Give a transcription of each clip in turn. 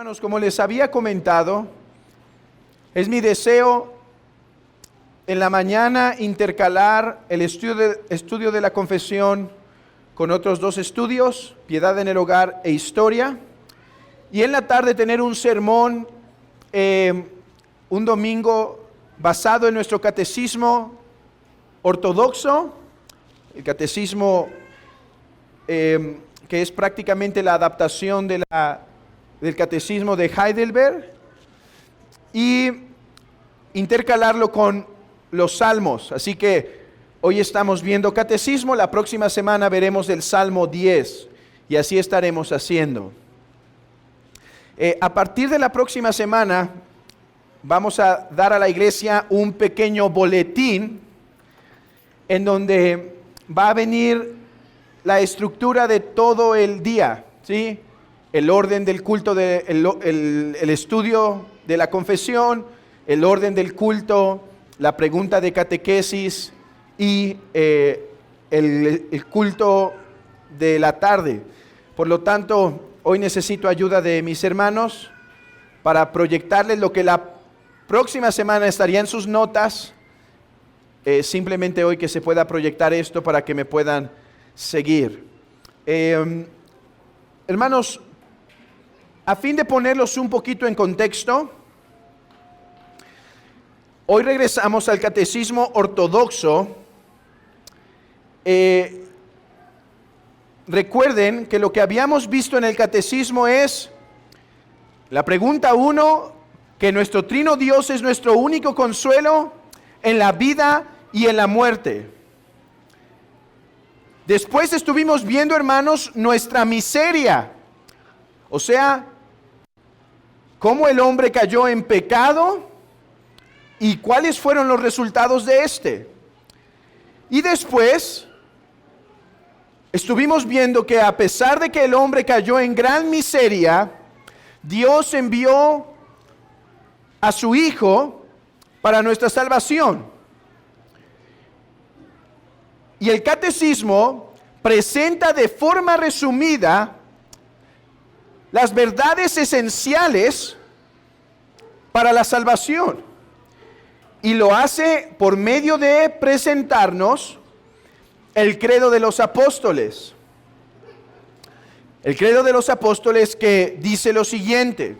Hermanos, como les había comentado, es mi deseo en la mañana intercalar el estudio de la confesión con otros dos estudios, piedad en el hogar e historia, y en la tarde tener un sermón, un domingo basado en nuestro catecismo ortodoxo, el catecismo que es prácticamente la adaptación del catecismo de Heidelberg, y intercalarlo con los salmos. Así que hoy estamos viendo catecismo, la próxima semana veremos el Salmo 10 y así estaremos haciendo. A partir de la próxima semana vamos a dar a la iglesia un pequeño boletín en donde va a venir la estructura de todo el día, ¿sí? El orden del culto, el estudio de la confesión, el orden del culto, la pregunta de catequesis y el culto de la tarde. Por lo tanto, hoy necesito ayuda de mis hermanos para proyectarles lo que la próxima semana estaría en sus notas. Simplemente hoy que se pueda proyectar esto para que me puedan seguir. Hermanos, a fin de ponerlos un poquito en contexto, hoy regresamos al catecismo ortodoxo. Recuerden que lo que habíamos visto en el catecismo es la pregunta 1, que nuestro trino Dios es nuestro único consuelo en la vida y en la muerte. Después estuvimos viendo, hermanos, nuestra miseria, o sea, cómo el hombre cayó en pecado y cuáles fueron los resultados de este. Y después estuvimos viendo que a pesar de que el hombre cayó en gran miseria, Dios envió a su Hijo para nuestra salvación. Y el catecismo presenta de forma resumida las verdades esenciales para la salvación. Y lo hace por medio de presentarnos el credo de los apóstoles. El credo de los apóstoles que dice lo siguiente: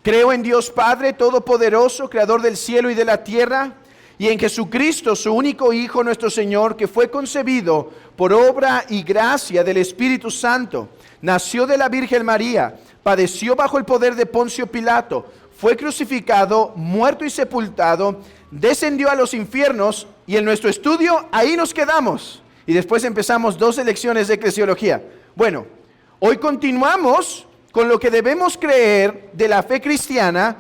creo en Dios Padre Todopoderoso, Creador del cielo y de la tierra, y en Jesucristo, su único Hijo, nuestro Señor, que fue concebido por obra y gracia del Espíritu Santo, nació de la Virgen María, padeció bajo el poder de Poncio Pilato, fue crucificado, muerto y sepultado, descendió a los infiernos, y en nuestro estudio ahí nos quedamos. Y después empezamos 2 lecciones de eclesiología. Bueno, hoy continuamos con lo que debemos creer de la fe cristiana,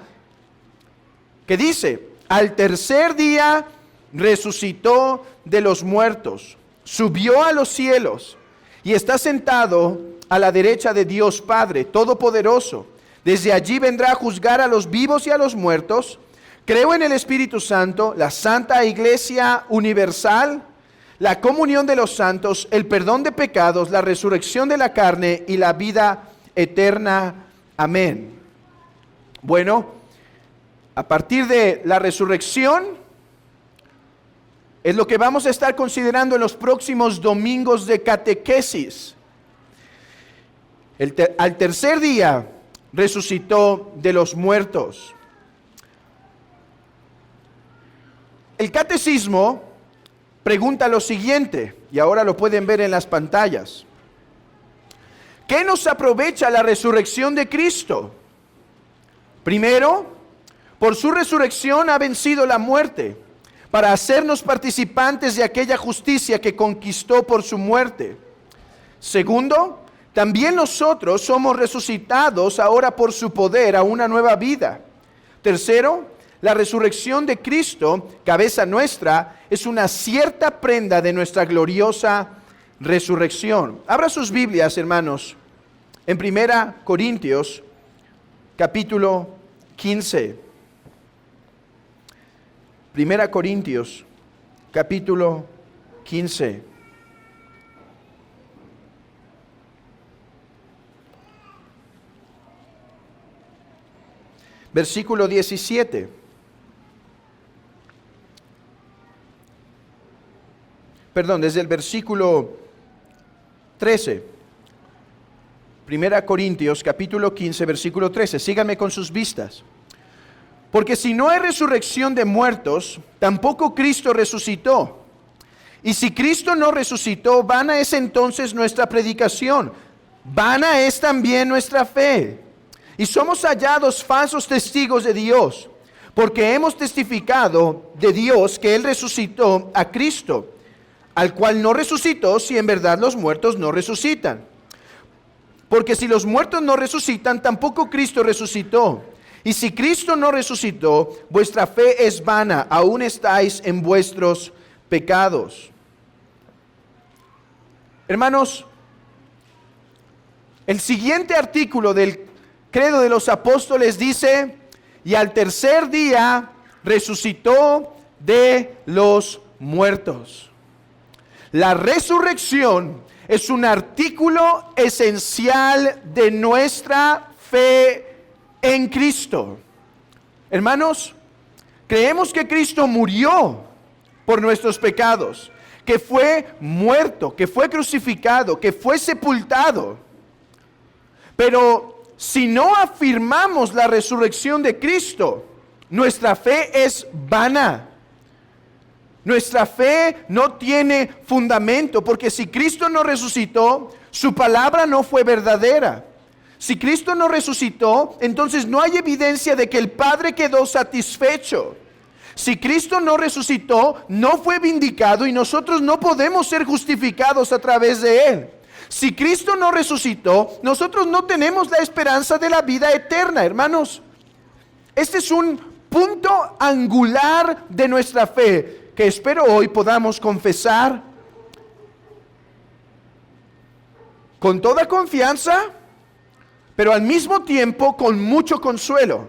que dice: al tercer día resucitó de los muertos, subió a los cielos y está sentado a la derecha de Dios Padre Todopoderoso. Desde allí vendrá a juzgar a los vivos y a los muertos. Creo en el Espíritu Santo, la Santa Iglesia Universal, la comunión de los santos, el perdón de pecados, la resurrección de la carne y la vida eterna. Amén. Bueno, a partir de la resurrección es lo que vamos a estar considerando en los próximos domingos de catequesis. Al tercer día resucitó de los muertos. El catecismo pregunta lo siguiente, y ahora lo pueden ver en las pantallas: ¿qué nos aprovecha la resurrección de Cristo? Primero, por su resurrección ha vencido la muerte, para hacernos participantes de aquella justicia que conquistó por su muerte. Segundo, también nosotros somos resucitados ahora por su poder a una nueva vida. Tercero, la resurrección de Cristo, cabeza nuestra, es una cierta prenda de nuestra gloriosa resurrección. Abra sus Biblias, hermanos, en 1 Corintios, capítulo 15. 1 Corintios, capítulo 15. versículo 17. Perdón, desde el versículo 13. Primera Corintios, capítulo 15, versículo 13. Síganme con sus vistas. Porque si no hay resurrección de muertos, tampoco Cristo resucitó. Y si Cristo no resucitó, vana es entonces nuestra predicación, vana es también nuestra fe. Y somos hallados falsos testigos de Dios, porque hemos testificado de Dios que Él resucitó a Cristo, al cual no resucitó si en verdad los muertos no resucitan. Porque si los muertos no resucitan, tampoco Cristo resucitó. Y si Cristo no resucitó, vuestra fe es vana, aún estáis en vuestros pecados. Hermanos, el siguiente artículo del Credo de los Apóstoles dice: y al tercer día resucitó de los muertos. La resurrección es un artículo esencial de nuestra fe en Cristo. Hermanos, creemos que Cristo murió por nuestros pecados, que fue muerto, que fue crucificado, que fue sepultado. Pero si no afirmamos la resurrección de Cristo, nuestra fe es vana. Nuestra fe no tiene fundamento, porque si Cristo no resucitó, su palabra no fue verdadera. Si Cristo no resucitó, entonces no hay evidencia de que el Padre quedó satisfecho. Si Cristo no resucitó, no fue vindicado y nosotros no podemos ser justificados a través de Él. Si Cristo no resucitó, nosotros no tenemos la esperanza de la vida eterna, hermanos. Este es un punto angular de nuestra fe, que espero hoy podamos confesar con toda confianza, pero al mismo tiempo con mucho consuelo,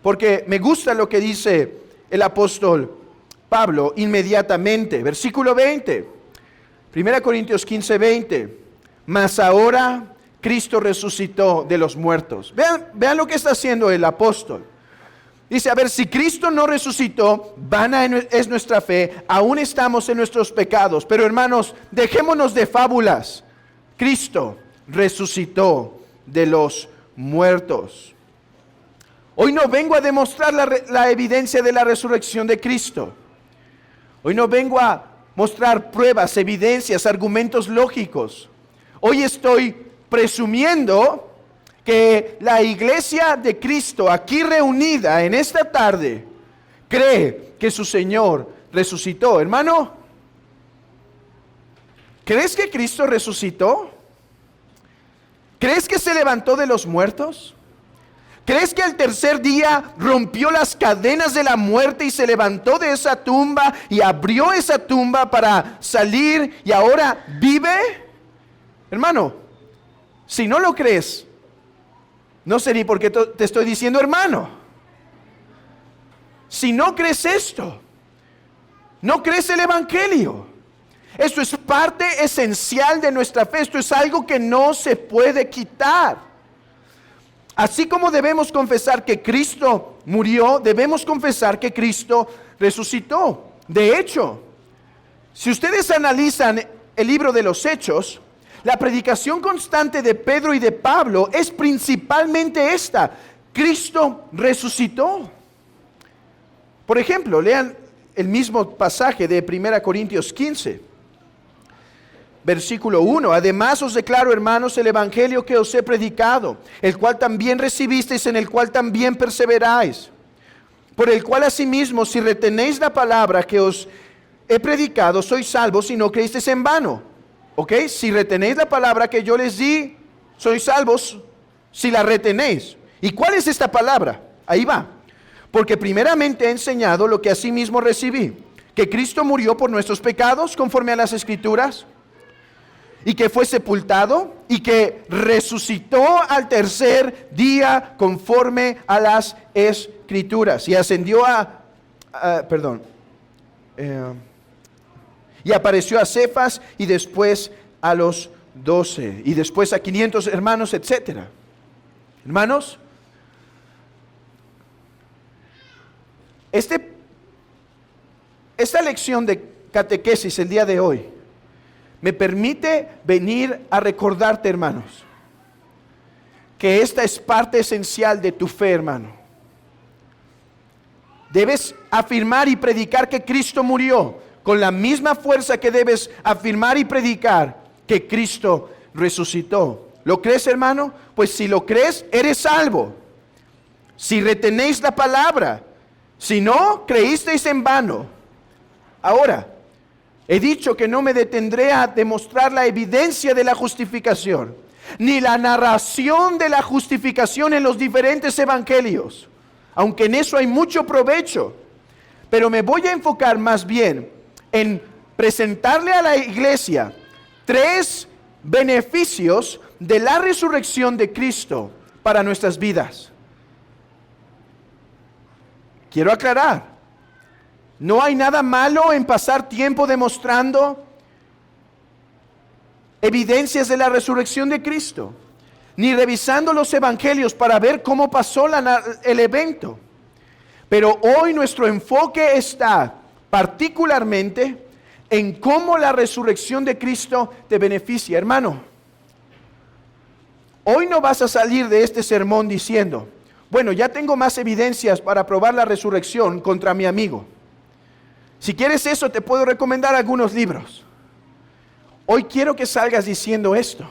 porque me gusta lo que dice el apóstol Pablo inmediatamente. Versículo 20, 1 Corintios 15, 20. Mas ahora Cristo resucitó de los muertos. Vean lo que está haciendo el apóstol. Dice, a ver, si Cristo no resucitó, vana es nuestra fe, aún estamos en nuestros pecados. Pero hermanos, dejémonos de fábulas. Cristo resucitó de los muertos. Hoy no vengo a demostrar la evidencia de la resurrección de Cristo. Hoy no vengo a mostrar pruebas, evidencias, argumentos lógicos. Hoy estoy presumiendo que la iglesia de Cristo aquí reunida en esta tarde cree que su Señor resucitó. Hermano, ¿crees que Cristo resucitó? ¿Crees que se levantó de los muertos? ¿Crees que al tercer día rompió las cadenas de la muerte y se levantó de esa tumba y abrió esa tumba para salir y ahora vive? Hermano, si no lo crees, no sé ni por qué te estoy diciendo hermano. Si no crees esto, no crees el evangelio. Esto es parte esencial de nuestra fe. Esto es algo que no se puede quitar. Así como debemos confesar que Cristo murió, debemos confesar que Cristo resucitó. De hecho, si ustedes analizan el libro de los Hechos, la predicación constante de Pedro y de Pablo es principalmente esta: Cristo resucitó. Por ejemplo, lean el mismo pasaje de 1 Corintios 15, versículo 1. Además os declaro, hermanos, el evangelio que os he predicado, el cual también recibisteis, en el cual también perseveráis, por el cual asimismo, si retenéis la palabra que os he predicado, sois salvos, si no creísteis en vano. ¿Ok? Si retenéis la palabra que yo les di, sois salvos si la retenéis. ¿Y cuál es esta palabra? Ahí va. Porque primeramente he enseñado lo que asimismo recibí, que Cristo murió por nuestros pecados conforme a las Escrituras, y que fue sepultado, y que resucitó al tercer día conforme a las Escrituras, y ascendió y apareció a Cefas y después a los 12 y después a 500 hermanos, etcétera. Hermanos, Esta lección de catequesis el día de hoy me permite venir a recordarte, hermanos, que esta es parte esencial de tu fe, hermano. Debes afirmar y predicar que Cristo murió con la misma fuerza que debes afirmar y predicar que Cristo resucitó. ¿Lo crees, hermano? Pues si lo crees, eres salvo. Si retenéis la palabra, si no, creísteis en vano. Ahora, he dicho que no me detendré a demostrar la evidencia de la justificación, ni la narración de la justificación en los diferentes evangelios, aunque en eso hay mucho provecho. Pero me voy a enfocar más bien en presentarle a la iglesia 3 beneficios de la resurrección de Cristo para nuestras vidas. Quiero aclarar, no hay nada malo en pasar tiempo demostrando evidencias de la resurrección de Cristo, ni revisando los evangelios para ver cómo pasó el evento. Pero hoy nuestro enfoque está particularmente en cómo la resurrección de Cristo te beneficia. Hermano, hoy no vas a salir de este sermón diciendo, bueno, ya tengo más evidencias para probar la resurrección contra mi amigo. Si quieres eso, te puedo recomendar algunos libros. Hoy quiero que salgas diciendo esto: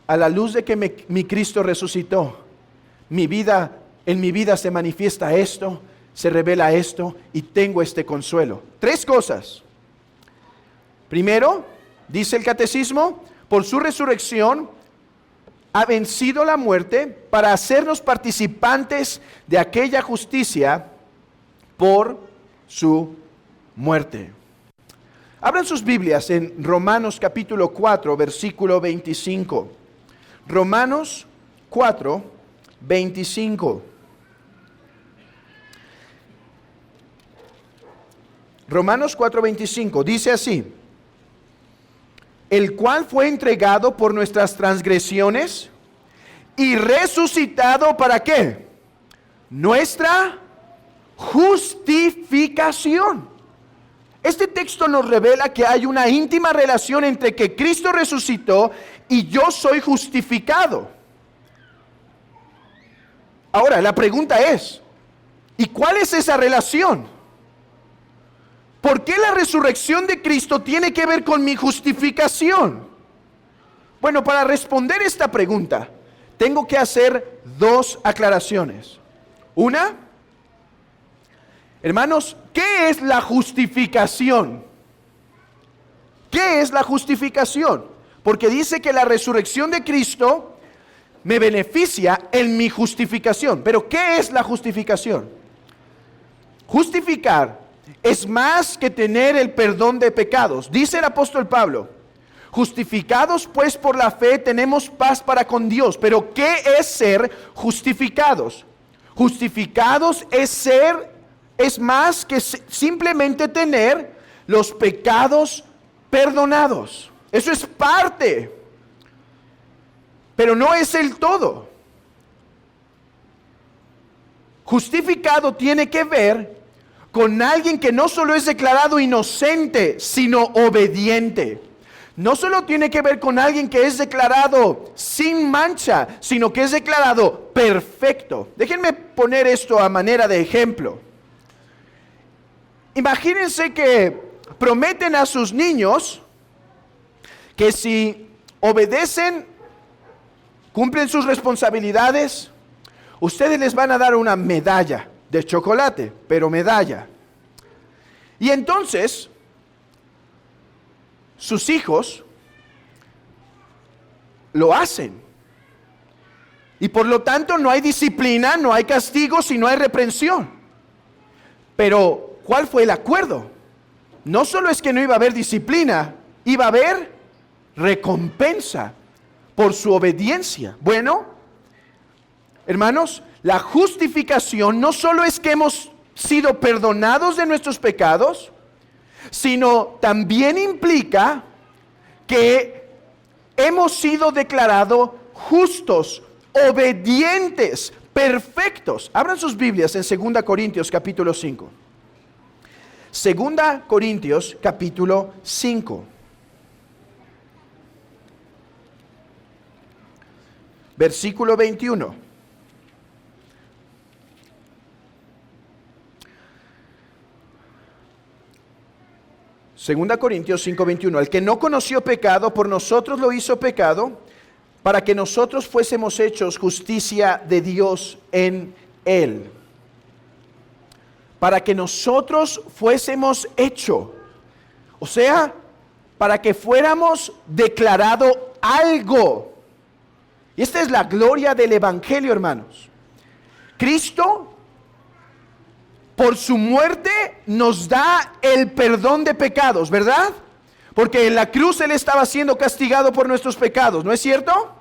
a la luz de que mi Cristo resucitó, en mi vida se manifiesta esto, se revela esto y tengo este consuelo. 3 cosas. Primero, dice el catecismo, por su resurrección ha vencido la muerte para hacernos participantes de aquella justicia por su muerte. Abran sus Biblias en Romanos capítulo 4, versículo 25. Romanos 4, 25. Romanos 4, 25 dice así: el cual fue entregado por nuestras transgresiones y resucitado ¿para qué? Nuestra justificación. Este texto nos revela que hay una íntima relación entre que Cristo resucitó y yo soy justificado. Ahora, la pregunta es, ¿y cuál es esa relación? ¿Por qué la resurrección de Cristo tiene que ver con mi justificación? Bueno, para responder esta pregunta, tengo que hacer 2 aclaraciones. Una, hermanos, ¿qué es la justificación? ¿Qué es la justificación? Porque dice que la resurrección de Cristo me beneficia en mi justificación. Pero ¿qué es la justificación? Justificar es más que tener el perdón de pecados. Dice el apóstol Pablo, justificados pues por la fe tenemos paz para con Dios. Pero ¿qué es ser justificados? Justificados es más que simplemente tener los pecados perdonados. Eso es parte, pero no es el todo. Justificado tiene que ver con alguien que no solo es declarado inocente, sino obediente. No solo tiene que ver con alguien que es declarado sin mancha, sino que es declarado perfecto. Déjenme poner esto a manera de ejemplo. Imagínense que prometen a sus niños que si obedecen, cumplen sus responsabilidades, ustedes les van a dar una medalla de chocolate, pero medalla. Y entonces, sus hijos lo hacen. Y por lo tanto no hay disciplina, no hay castigo, sino hay reprensión. Pero, ¿cuál fue el acuerdo? No solo es que no iba a haber disciplina, iba a haber recompensa por su obediencia. Bueno, hermanos, la justificación no solo es que hemos sido perdonados de nuestros pecados, sino también implica que hemos sido declarados justos, obedientes, perfectos. Abran sus Biblias en 2 Corintios capítulo 5. 2 Corintios capítulo 5. Versículo 21. Segunda Corintios 5:21. El que no conoció pecado, por nosotros lo hizo pecado, para que nosotros fuésemos hechos justicia de Dios en él. Para que nosotros fuésemos hechos. O sea, para que fuéramos declarado algo. Y esta es la gloria del Evangelio, hermanos. Cristo, por su muerte, nos da el perdón de pecados, ¿verdad? Porque en la cruz Él estaba siendo castigado por nuestros pecados, ¿no es cierto?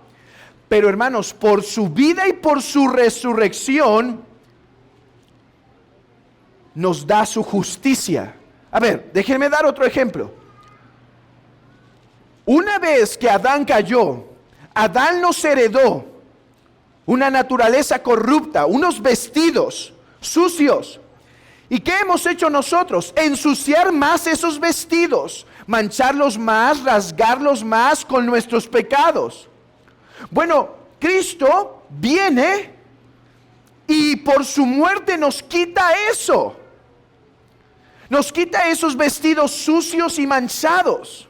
Pero hermanos, por su vida y por su resurrección, nos da su justicia. A ver, déjenme dar otro ejemplo. Una vez que Adán cayó, Adán nos heredó una naturaleza corrupta, unos vestidos sucios. ¿Y qué hemos hecho nosotros? Ensuciar más esos vestidos, mancharlos más, rasgarlos más con nuestros pecados. Bueno, Cristo viene y por su muerte nos quita eso. Nos quita esos vestidos sucios y manchados.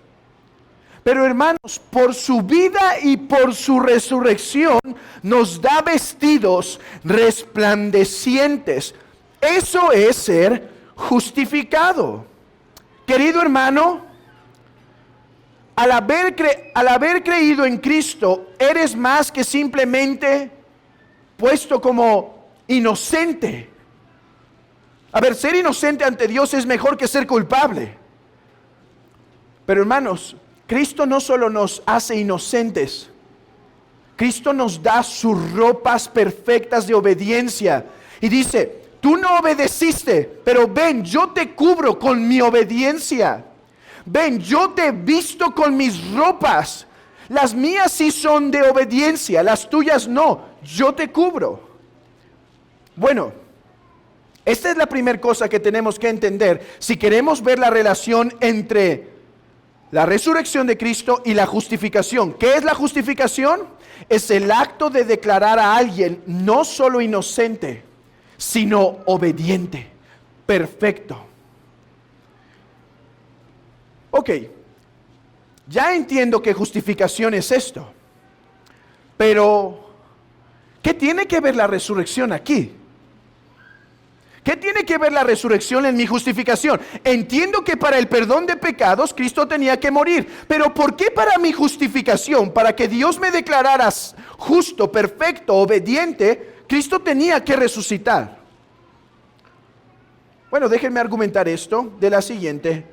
Pero hermanos, por su vida y por su resurrección nos da vestidos resplandecientes. Eso es ser justificado. Querido hermano, al haber creído en Cristo, eres más que simplemente puesto como inocente. A ver, ser inocente ante Dios es mejor que ser culpable. Pero hermanos, Cristo no solo nos hace inocentes, Cristo nos da sus ropas perfectas de obediencia. Y dice, tú no obedeciste, pero ven, yo te cubro con mi obediencia. Ven, yo te visto con mis ropas. Las mías sí son de obediencia, las tuyas no. Yo te cubro. Bueno, esta es la primera cosa que tenemos que entender si queremos ver la relación entre la resurrección de Cristo y la justificación. ¿Qué es la justificación? Es el acto de declarar a alguien no solo inocente, sino obediente, perfecto. Ok, ya entiendo que justificación es esto, pero ¿qué tiene que ver la resurrección aquí? ¿Qué tiene que ver la resurrección en mi justificación? Entiendo que para el perdón de pecados Cristo tenía que morir, pero ¿por qué para mi justificación, para que Dios me declarara justo, perfecto, obediente, Cristo tenía que resucitar? Bueno, déjenme argumentar esto de la siguiente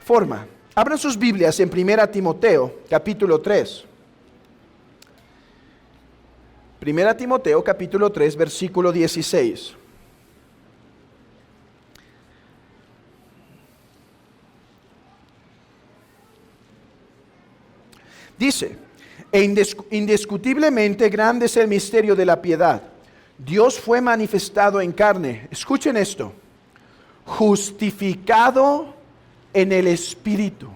forma. Abran sus Biblias en 1 Timoteo, capítulo 3. 1 Timoteo, capítulo 3, versículo 16. Dice, indiscutiblemente grande es el misterio de la piedad. Dios fue manifestado en carne. Escuchen esto. Justificado en el Espíritu.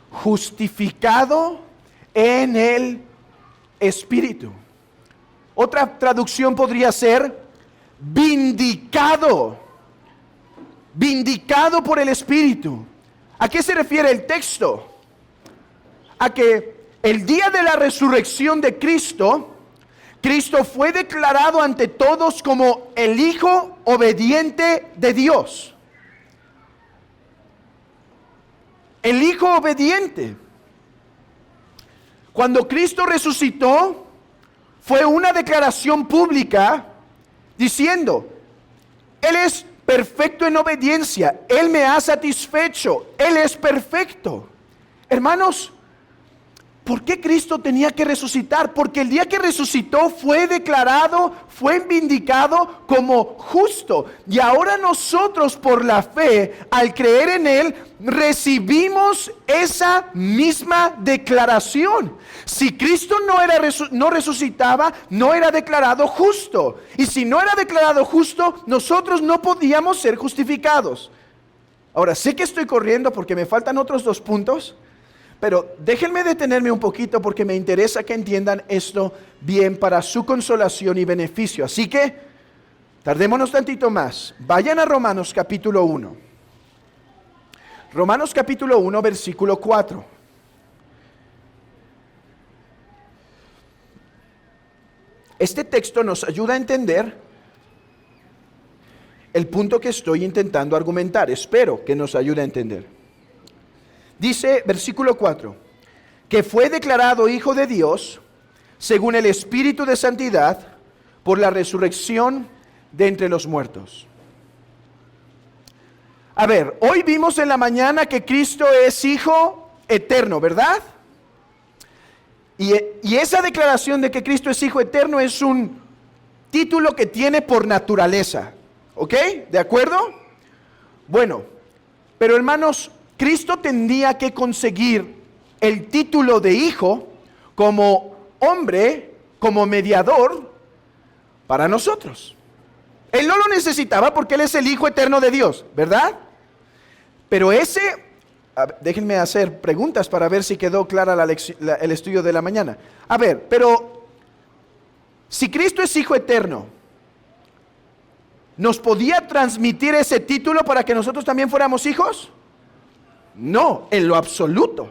Justificado en el Espíritu. Otra traducción podría ser vindicado. Vindicado por el Espíritu. ¿A qué se refiere el texto? A que el día de la resurrección de Cristo, Cristo fue declarado ante todos como el Hijo obediente de Dios. El Hijo obediente. Cuando Cristo resucitó, fue una declaración pública diciendo, Él es perfecto en obediencia, Él me ha satisfecho, Él es perfecto. Hermanos, ¿Por qué Cristo tenía que resucitar? Porque el día que resucitó fue declarado, fue vindicado como justo. Y ahora nosotros por la fe, al creer en Él, recibimos esa misma declaración. Si Cristo no resucitaba, no era declarado justo. Y si no era declarado justo, nosotros no podíamos ser justificados. Ahora, sé que estoy corriendo porque me faltan otros 2 puntos. Pero déjenme detenerme un poquito porque me interesa que entiendan esto bien para su consolación y beneficio. Así que, tardémonos tantito más. Vayan a Romanos capítulo 1. Romanos capítulo 1, versículo 4. Este texto nos ayuda a entender el punto que estoy intentando argumentar. Espero que nos ayude a entender. Dice, versículo 4, que fue declarado Hijo de Dios según el Espíritu de Santidad por la resurrección de entre los muertos. A ver, hoy vimos en la mañana que Cristo es Hijo eterno, ¿verdad? Y esa declaración de que Cristo es Hijo eterno es un título que tiene por naturaleza, ¿ok? ¿De acuerdo? Bueno, pero hermanos, Cristo tendría que conseguir el título de hijo como hombre, como mediador para nosotros. Él no lo necesitaba porque Él es el Hijo eterno de Dios, ¿verdad? Pero déjenme hacer preguntas para ver si quedó clara el estudio de la mañana. A ver, pero si Cristo es Hijo eterno, ¿nos podía transmitir ese título para que nosotros también fuéramos hijos? No, en lo absoluto.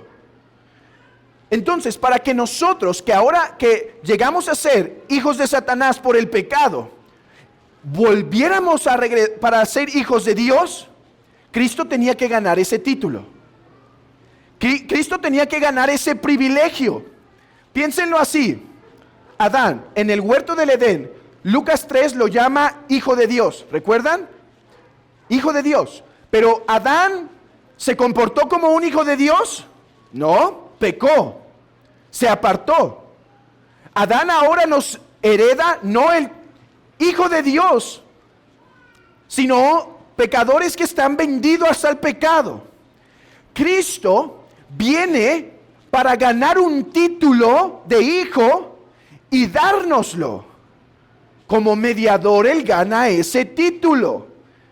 Entonces, para que nosotros, que ahora que llegamos a ser hijos de Satanás por el pecado, volviéramos para ser hijos de Dios, Cristo tenía que ganar ese título. Cristo tenía que ganar ese privilegio. Piénsenlo así. Adán, en el huerto del Edén, Lucas 3 lo llama Hijo de Dios. ¿Recuerdan? Hijo de Dios. Pero Adán ¿se comportó como un hijo de Dios? No, pecó, se apartó. Adán ahora nos hereda no el Hijo de Dios, sino pecadores que están vendidos al pecado. Cristo viene para ganar un título de hijo y dárnoslo. Como mediador Él gana ese título.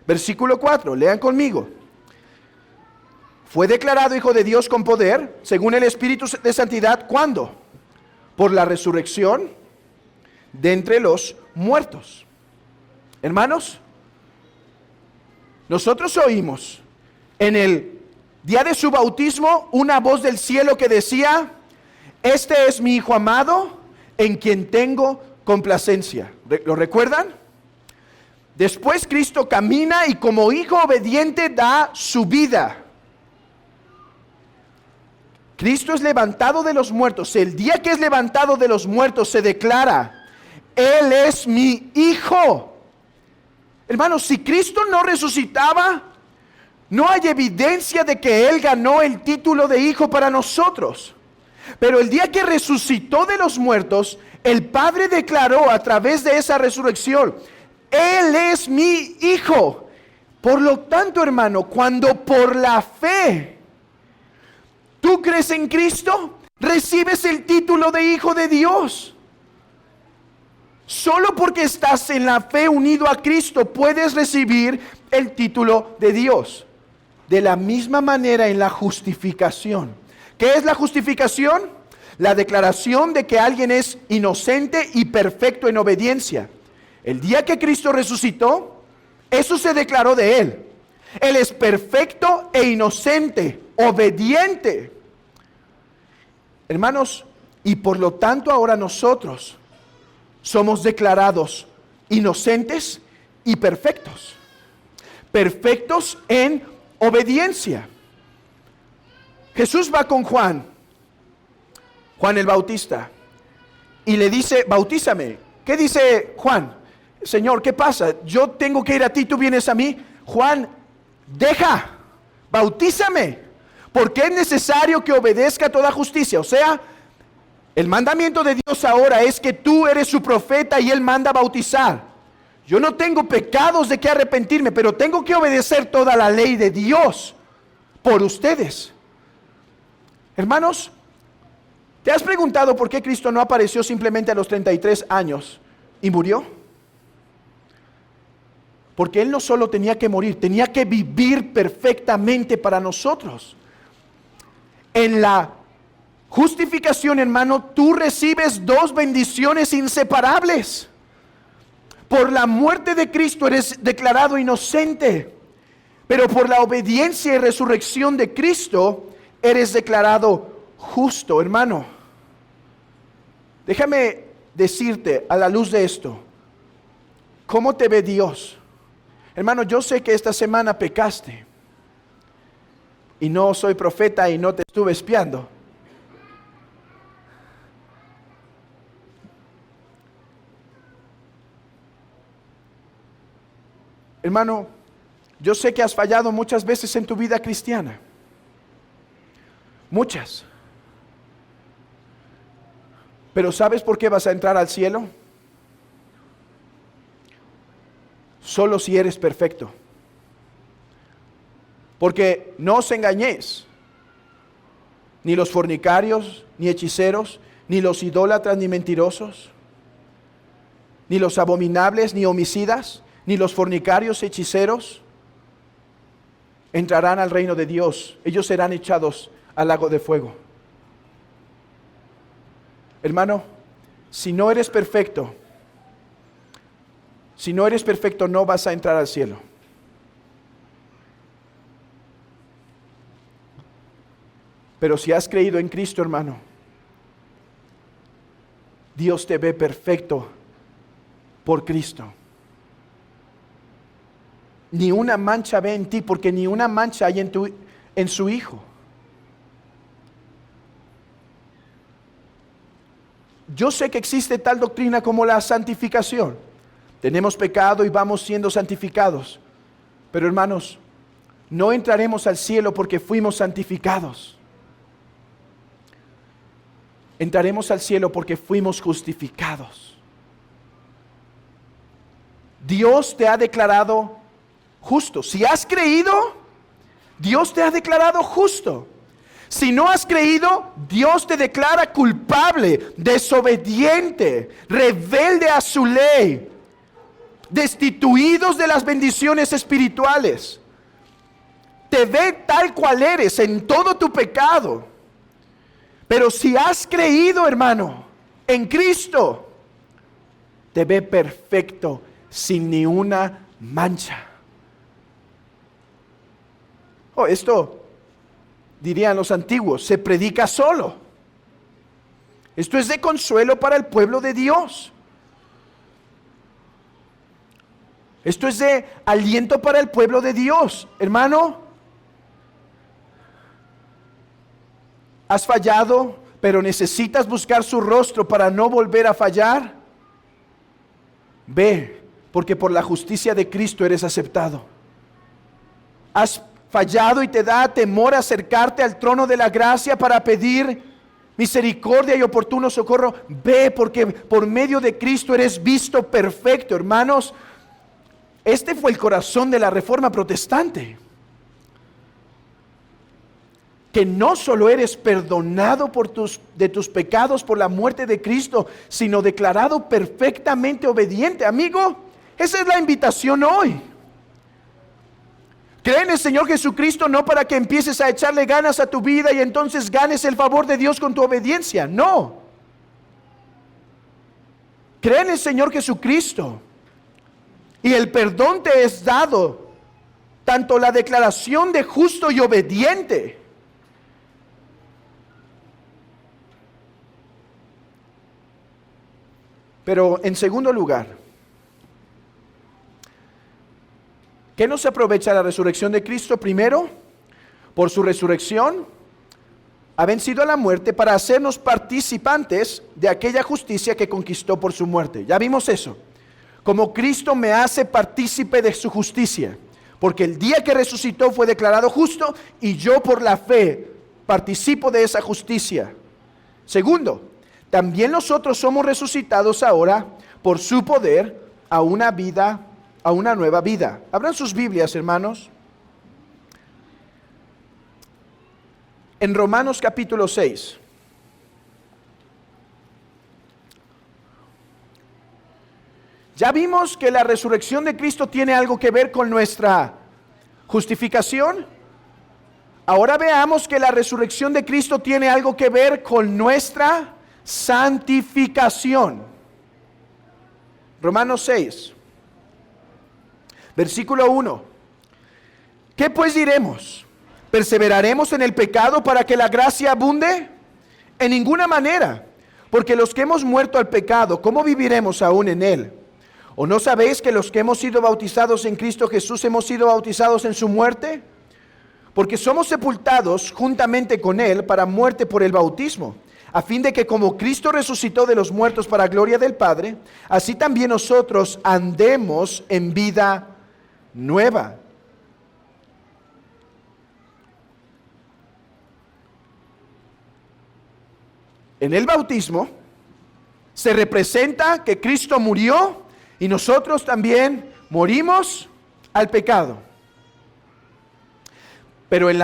Versículo 4, lean conmigo. Fue declarado Hijo de Dios con poder, según el Espíritu de Santidad, ¿cuándo? Por la resurrección de entre los muertos. Hermanos, nosotros oímos en el día de su bautismo una voz del cielo que decía, este es mi Hijo amado, en quien tengo complacencia. ¿Lo recuerdan? Después Cristo camina y como hijo obediente da su vida. Cristo es levantado de los muertos. El día que es levantado de los muertos se declara, Él es mi Hijo. Hermanos, si Cristo no resucitaba, no hay evidencia de que Él ganó el título de Hijo para nosotros. Pero el día que resucitó de los muertos, el Padre declaró a través de esa resurrección, Él es mi Hijo. Por lo tanto, hermano, cuando por la fe tú crees en Cristo, recibes el título de Hijo de Dios. Solo porque estás en la fe unido a Cristo puedes recibir el título de Dios. De la misma manera en la justificación. ¿Qué es la justificación? La declaración de que alguien es inocente y perfecto en obediencia. El día que Cristo resucitó, eso se declaró de Él. Él es perfecto e inocente, obediente. Hermanos, y por lo tanto ahora nosotros somos declarados inocentes y perfectos. Perfectos en obediencia. Jesús va con Juan el Bautista, y le dice, bautízame. ¿Qué dice Juan? Señor, ¿qué pasa? Yo tengo que ir a ti, tú vienes a mí. Juan, bautízame, porque es necesario que obedezca toda justicia. O sea, El mandamiento de Dios ahora es que tú eres su profeta y Él manda a bautizar. Yo no tengo pecados de que arrepentirme, pero tengo que obedecer toda la ley de Dios por ustedes. Hermanos, ¿te has preguntado por qué Cristo no apareció simplemente a los 33 años y murió? Porque Él no solo tenía que morir, tenía que vivir perfectamente para nosotros. En la justificación, hermano, tú recibes dos bendiciones inseparables. Por la muerte de Cristo eres declarado inocente, pero por la obediencia y resurrección de Cristo eres declarado justo, hermano. Déjame decirte a la luz de esto, ¿cómo te ve Dios? Hermano, yo sé que esta semana pecaste y no soy profeta y no te estuve espiando. Hermano, yo sé que has fallado muchas veces en tu vida cristiana. Muchas. Pero ¿sabes por qué vas a entrar al cielo? Solo si eres perfecto. Porque no os engañéis. Ni los fornicarios, ni hechiceros, ni los idólatras, ni mentirosos, ni los abominables, ni homicidas, ni los fornicarios, hechiceros, entrarán al reino de Dios. Ellos serán echados al lago de fuego. Hermano, si no eres perfecto, no vas a entrar al cielo. Pero si has creído en Cristo, hermano, Dios te ve perfecto por Cristo. Ni una mancha ve en ti, porque ni una mancha hay en su Hijo. Yo sé que existe tal doctrina como la santificación. Tenemos pecado y vamos siendo santificados. Pero hermanos, no entraremos al cielo porque fuimos santificados. Entraremos al cielo porque fuimos justificados. Dios te ha declarado justo. Si has creído, Dios te ha declarado justo. Si no has creído, Dios te declara culpable, desobediente, rebelde a su ley, destituidos de las bendiciones espirituales. Te ve tal cual eres en todo tu pecado. Pero si has creído, hermano, en Cristo, te ve perfecto, sin ni una mancha. Oh, esto, dirían los antiguos, se predica solo. Esto es de consuelo para el pueblo de Dios. Esto es de aliento para el pueblo de Dios. Hermano, has fallado, pero necesitas buscar su rostro para no volver a fallar. Ve, porque por la justicia de Cristo eres aceptado. Has fallado y te da temor acercarte al trono de la gracia para pedir misericordia y oportuno socorro. Ve, porque por medio de Cristo eres visto perfecto. Hermanos, este fue el corazón de la Reforma Protestante. Que no solo eres perdonado de tus pecados por la muerte de Cristo, sino declarado perfectamente obediente. Amigo, esa es la invitación hoy. Cree en el Señor Jesucristo no para que empieces a echarle ganas a tu vida y entonces ganes el favor de Dios con tu obediencia. No. Cree en el Señor Jesucristo y el perdón te es dado, tanto la declaración de justo y obediente. Pero en segundo lugar, ¿qué nos aprovecha la resurrección de Cristo? Primero, por su resurrección, ha vencido a la muerte para hacernos participantes de aquella justicia que conquistó por su muerte. Ya vimos eso. Como Cristo me hace partícipe de su justicia, porque el día que resucitó fue declarado justo y yo por la fe participo de esa justicia. Segundo, también nosotros somos resucitados ahora por su poder a una vida, a una nueva vida. Abran sus Biblias, hermanos. En Romanos capítulo 6. Ya vimos que la resurrección de Cristo tiene algo que ver con nuestra justificación. Ahora veamos que la resurrección de Cristo tiene algo que ver con nuestra santificación. Romanos 6, versículo 1. ¿Qué pues diremos? ¿Perseveraremos en el pecado para que la gracia abunde? En ninguna manera, porque los que hemos muerto al pecado, ¿cómo viviremos aún en él? ¿O no sabéis que los que hemos sido bautizados en Cristo Jesús hemos sido bautizados en su muerte? Porque somos sepultados juntamente con él para muerte por el bautismo, a fin de que como Cristo resucitó de los muertos para gloria del Padre, así también nosotros andemos en vida nueva. En el bautismo se representa que Cristo murió y nosotros también morimos al pecado. Pero en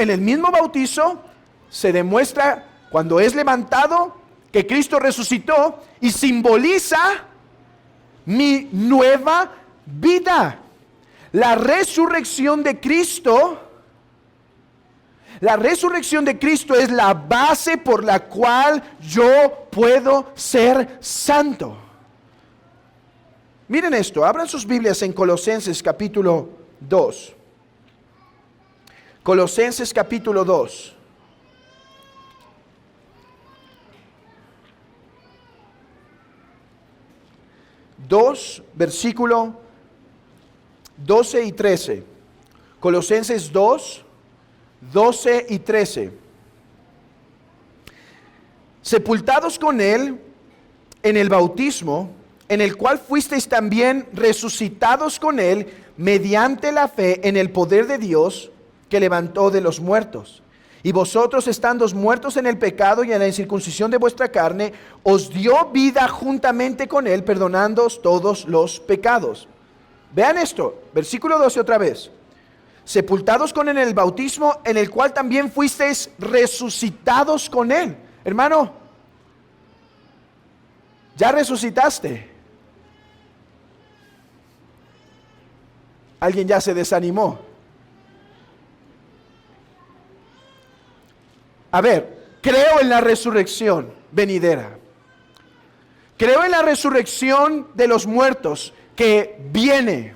el mismo bautizo se demuestra cuando es levantado que Cristo resucitó y simboliza mi nueva vida. La resurrección de Cristo es la base por la cual yo puedo ser santo. Miren esto, abran sus Biblias en Colosenses capítulo 2. Colosenses capítulo 2. Versículo 12 y 13. Colosenses 2, 12 y 13. Sepultados con él en el bautismo, en el cual fuisteis también resucitados con él mediante la fe en el poder de Dios que levantó de los muertos. Y vosotros, estando muertos en el pecado y en la incircuncisión de vuestra carne, os dio vida juntamente con él, perdonándoos todos los pecados. Vean esto, versículo 12 otra vez. Sepultados con él en el bautismo, en el cual también fuisteis resucitados con él. Hermano, ya resucitaste. Alguien ya se desanimó. A ver, creo en la resurrección venidera. Creo en la resurrección de los muertos que viene.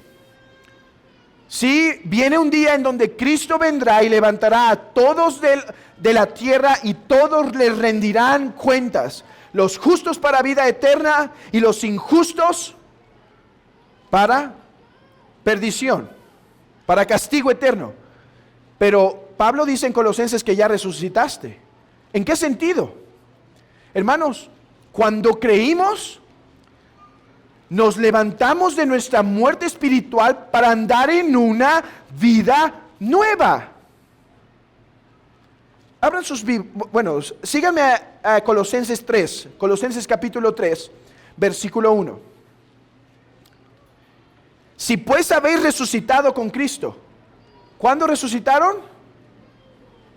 Sí, viene un día en donde Cristo vendrá y levantará a todos de la tierra y todos le rendirán cuentas. Los justos para vida eterna y los injustos para perdición, para castigo eterno. Pero Pablo dice en Colosenses que ya resucitaste. ¿En qué sentido? Hermanos, cuando creímos, nos levantamos de nuestra muerte espiritual para andar en una vida nueva. Abran sus Biblias. Bueno, síganme a Colosenses 3, Colosenses capítulo 3, versículo 1. Si pues habéis resucitado con Cristo. ¿Cuándo resucitaron?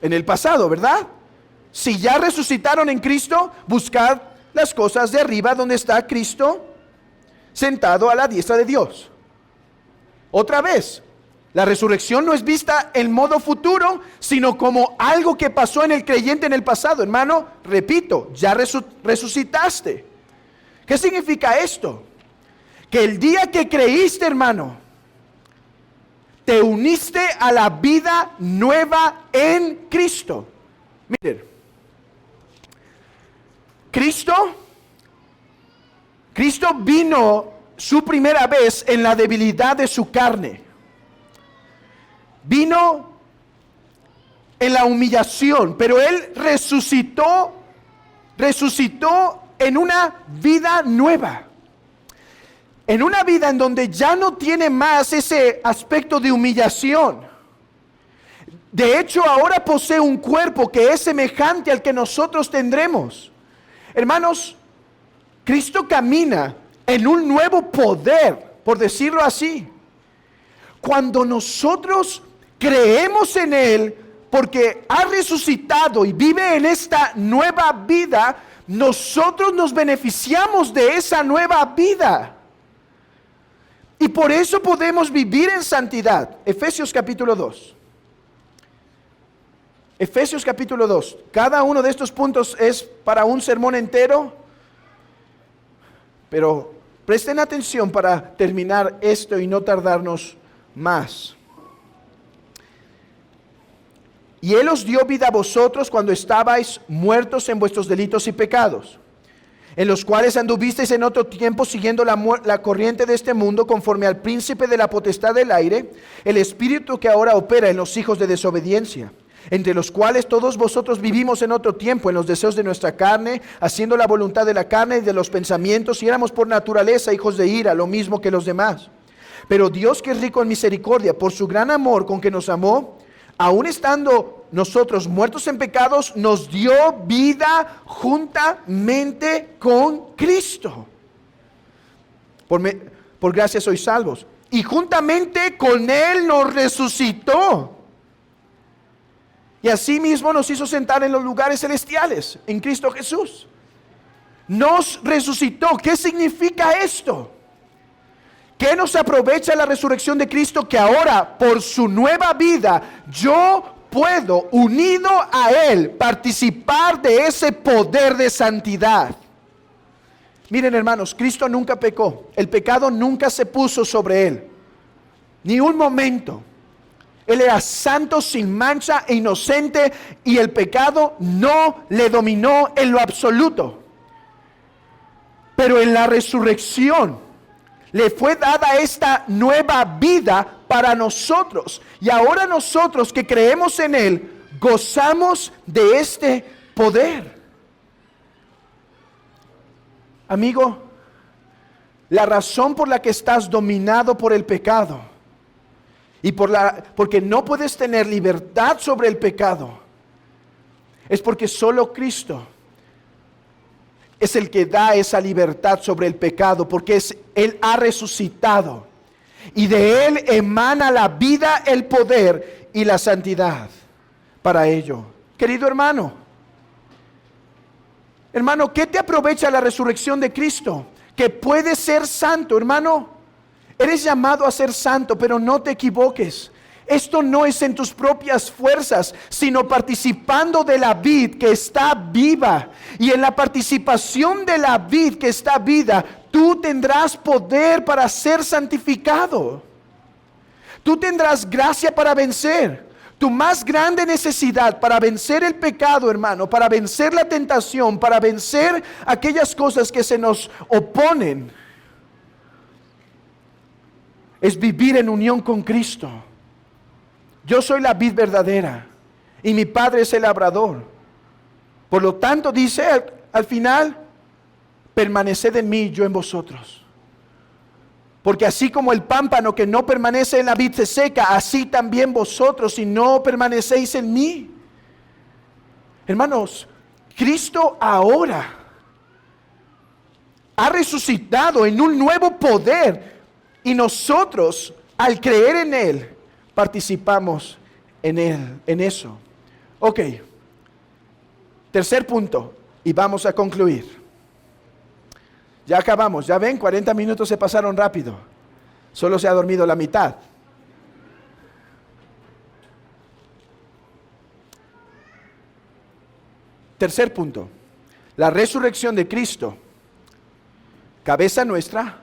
En el pasado, ¿verdad? Si ya resucitaron en Cristo, buscad las cosas de arriba donde está Cristo sentado a la diestra de Dios. Otra vez, la resurrección no es vista en modo futuro, sino como algo que pasó en el creyente en el pasado. Hermano, repito, ya resucitaste. ¿Qué significa esto? Que el día que creíste, hermano, te uniste a la vida nueva en Cristo. Miren, Cristo vino su primera vez en la debilidad de su carne. Vino en la humillación, pero Él resucitó en una vida nueva. En una vida en donde ya no tiene más ese aspecto de humillación. De hecho, ahora posee un cuerpo que es semejante al que nosotros tendremos. Hermanos, Cristo camina en un nuevo poder, por decirlo así. Cuando nosotros creemos en Él, porque ha resucitado y vive en esta nueva vida, nosotros nos beneficiamos de esa nueva vida. Y por eso podemos vivir en santidad. Efesios capítulo 2. Efesios capítulo 2. Cada uno de estos puntos es para un sermón entero. Pero presten atención para terminar esto y no tardarnos más. Y Él os dio vida a vosotros cuando estabais muertos en vuestros delitos y pecados, en los cuales anduvisteis en otro tiempo siguiendo la corriente de este mundo, conforme al príncipe de la potestad del aire, el espíritu que ahora opera en los hijos de desobediencia, entre los cuales todos vosotros vivimos en otro tiempo en los deseos de nuestra carne, haciendo la voluntad de la carne y de los pensamientos, y éramos por naturaleza hijos de ira, lo mismo que los demás. Pero Dios, que es rico en misericordia, por su gran amor con que nos amó, aun estando nosotros muertos en pecados, nos dio vida juntamente con Cristo. Por gracia sois salvos. Y juntamente con Él nos resucitó. Y asimismo nos hizo sentar en los lugares celestiales, en Cristo Jesús. Nos resucitó. ¿Qué significa esto? ¿Qué nos aprovecha la resurrección de Cristo? Que ahora, por su nueva vida, yo puedo, unido a Él, participar de ese poder de santidad. Miren, hermanos, Cristo nunca pecó. El pecado nunca se puso sobre Él. Ni un momento. Él era santo, sin mancha e inocente, y el pecado no le dominó en lo absoluto. Pero en la resurrección le fue dada esta nueva vida para nosotros. Y ahora nosotros que creemos en Él, gozamos de este poder. Amigo, la razón por la que estás dominado por el pecado y porque no puedes tener libertad sobre el pecado, es porque solo Cristo es el que da esa libertad sobre el pecado, porque Él ha resucitado y de Él emana la vida, el poder y la santidad para ello. Querido hermano, ¿qué te aprovecha la resurrección de Cristo? Que puedes ser santo, hermano. Eres llamado a ser santo, pero no te equivoques. Esto no es en tus propias fuerzas, sino participando de la vid que está viva. Y en la participación de la vid que está viva, tú tendrás poder para ser santificado. Tú tendrás gracia para vencer. Tu más grande necesidad para vencer el pecado, hermano, para vencer la tentación, para vencer aquellas cosas que se nos oponen, es vivir en unión con Cristo. Yo soy la vid verdadera y mi Padre es el labrador. Por lo tanto, dice al final, permaneced en mí, yo en vosotros. Porque así como el pámpano que no permanece en la vid se seca, así también vosotros si no permanecéis en mí. Hermanos, Cristo ahora ha resucitado en un nuevo poder y nosotros, al creer en Él, participamos en Él, en eso. Ok, tercer punto y vamos a concluir. Ya acabamos, ya ven, 40 minutos se pasaron rápido. Solo se ha dormido la mitad. Tercer punto, la resurrección de Cristo, cabeza nuestra,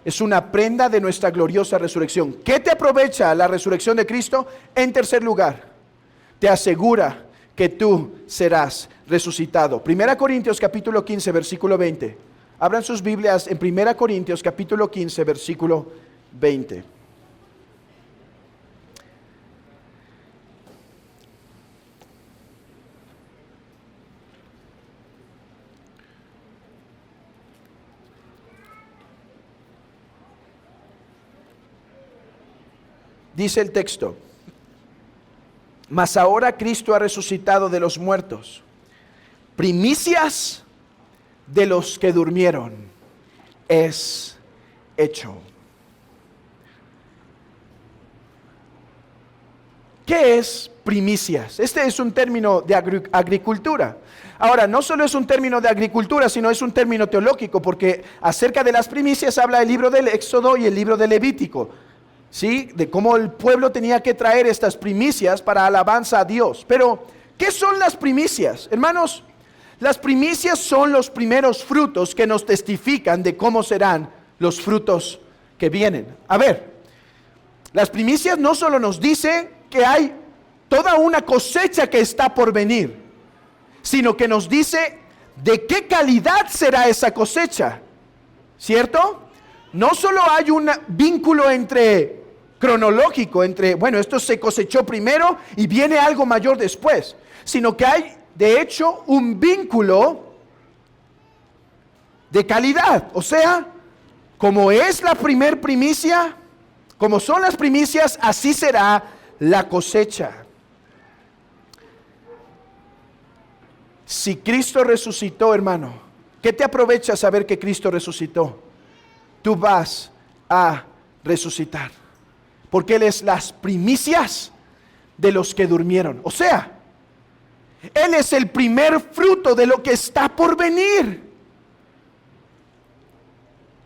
es una prenda de nuestra gloriosa resurrección. ¿Qué te aprovecha la resurrección de Cristo? En tercer lugar, te asegura que tú serás resucitado. 1 Corintios capítulo 15, versículo 20. Abran sus Biblias en 1 Corintios capítulo 15, versículo 20. Dice el texto: mas ahora Cristo ha resucitado de los muertos, primicias de los que durmieron es hecho. ¿Qué es primicias? Este es un término de agricultura. Ahora, no solo es un término de agricultura, sino es un término teológico, porque acerca de las primicias habla el libro del Éxodo y el libro de Levítico, ¿sí? De cómo el pueblo tenía que traer estas primicias para alabanza a Dios. Pero, ¿qué son las primicias? Hermanos, las primicias son los primeros frutos que nos testifican de cómo serán los frutos que vienen. A ver, las primicias no solo nos dicen que hay toda una cosecha que está por venir, sino que nos dice de qué calidad será esa cosecha, ¿cierto? No solo hay un vínculo cronológico entre, bueno, esto se cosechó primero y viene algo mayor después, sino que hay, de hecho, un vínculo de calidad. O sea, como es la primer primicia, como son las primicias, así será la cosecha. Si Cristo resucitó, hermano, ¿qué te aprovecha saber que Cristo resucitó? Tú vas a resucitar, porque Él es las primicias de los que durmieron. O sea, Él es el primer fruto de lo que está por venir.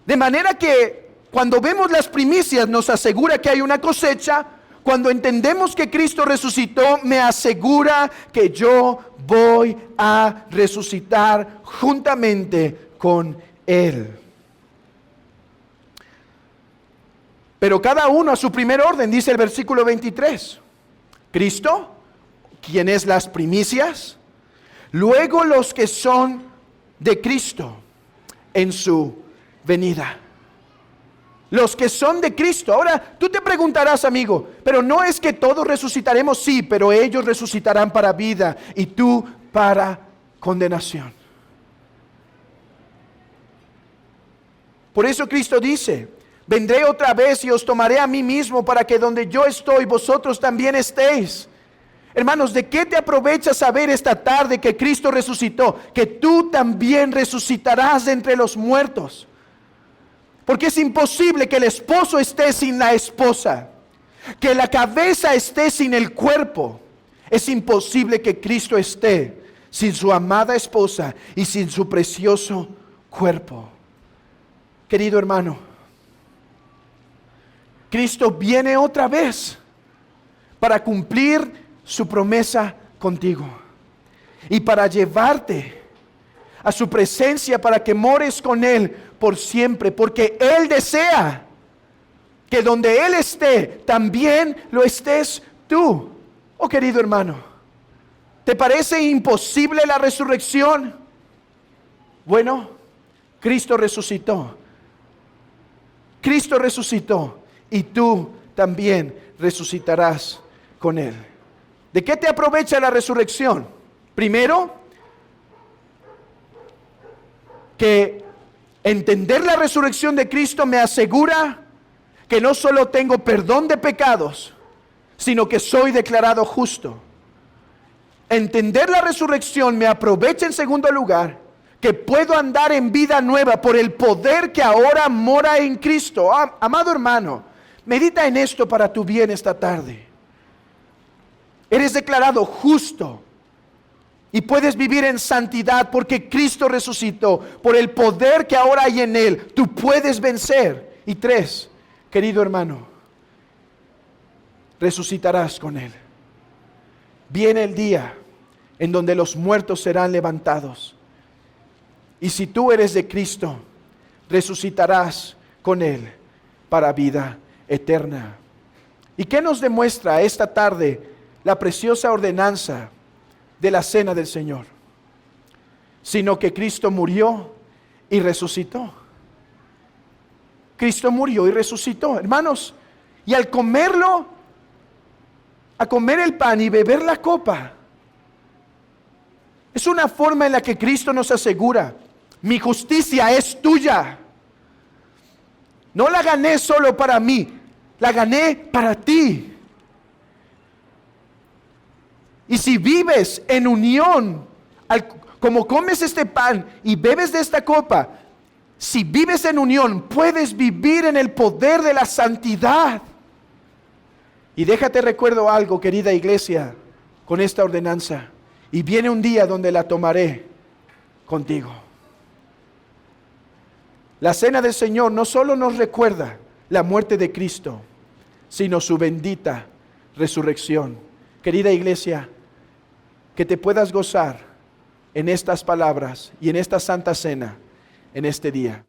De manera que cuando vemos las primicias nos asegura que hay una cosecha. Cuando entendemos que Cristo resucitó, me asegura que yo voy a resucitar juntamente con Él. Pero cada uno a su primer orden, dice el versículo 23. Cristo, quien es las primicias, luego los que son de Cristo en su venida. Los que son de Cristo. Ahora, tú te preguntarás, amigo, pero no es que todos resucitaremos, sí, pero ellos resucitarán para vida y tú para condenación. Por eso Cristo dice, vendré otra vez y os tomaré a mí mismo para que donde yo estoy, vosotros también estéis. Hermanos, ¿de qué te aprovecha saber esta tarde que Cristo resucitó? Que tú también resucitarás de entre los muertos. Porque es imposible que el esposo esté sin la esposa, que la cabeza esté sin el cuerpo. Es imposible que Cristo esté sin su amada esposa y sin su precioso cuerpo. Querido hermano, Cristo viene otra vez para cumplir su promesa contigo y para llevarte a su presencia para que mores con Él por siempre, porque Él desea que donde Él esté, también lo estés tú. Oh querido hermano, ¿te parece imposible la resurrección? Bueno, Cristo resucitó. Cristo resucitó y tú también resucitarás con Él. ¿De qué te aprovecha la resurrección? Primero, que entender la resurrección de Cristo me asegura que no solo tengo perdón de pecados, sino que soy declarado justo. Entender la resurrección me aprovecha en segundo lugar que puedo andar en vida nueva por el poder que ahora mora en Cristo. Amado hermano, medita en esto para tu bien esta tarde. Eres declarado justo y puedes vivir en santidad porque Cristo resucitó. Por el poder que ahora hay en Él, tú puedes vencer. Y 3, querido hermano, resucitarás con Él. Viene el día en donde los muertos serán levantados. Y si tú eres de Cristo, resucitarás con Él para vida eterna. ¿Y qué nos demuestra esta tarde la preciosa ordenanza de la cena del Señor? Sino que Cristo murió y resucitó. Cristo murió y resucitó, hermanos. Y al comerlo, a comer el pan y beber la copa, es una forma en la que Cristo nos asegura: mi justicia es tuya. No la gané solo para mí, la gané para ti. Y si vives en unión Como comes este pan y bebes de esta copa, si vives en unión, puedes vivir en el poder de la santidad. Y déjate recuerdo algo, querida iglesia, con esta ordenanza. Y viene un día donde la tomaré contigo. La cena del Señor no solo nos recuerda la muerte de Cristo, sino su bendita resurrección. Querida iglesia, que te puedas gozar en estas palabras y en esta santa cena en este día.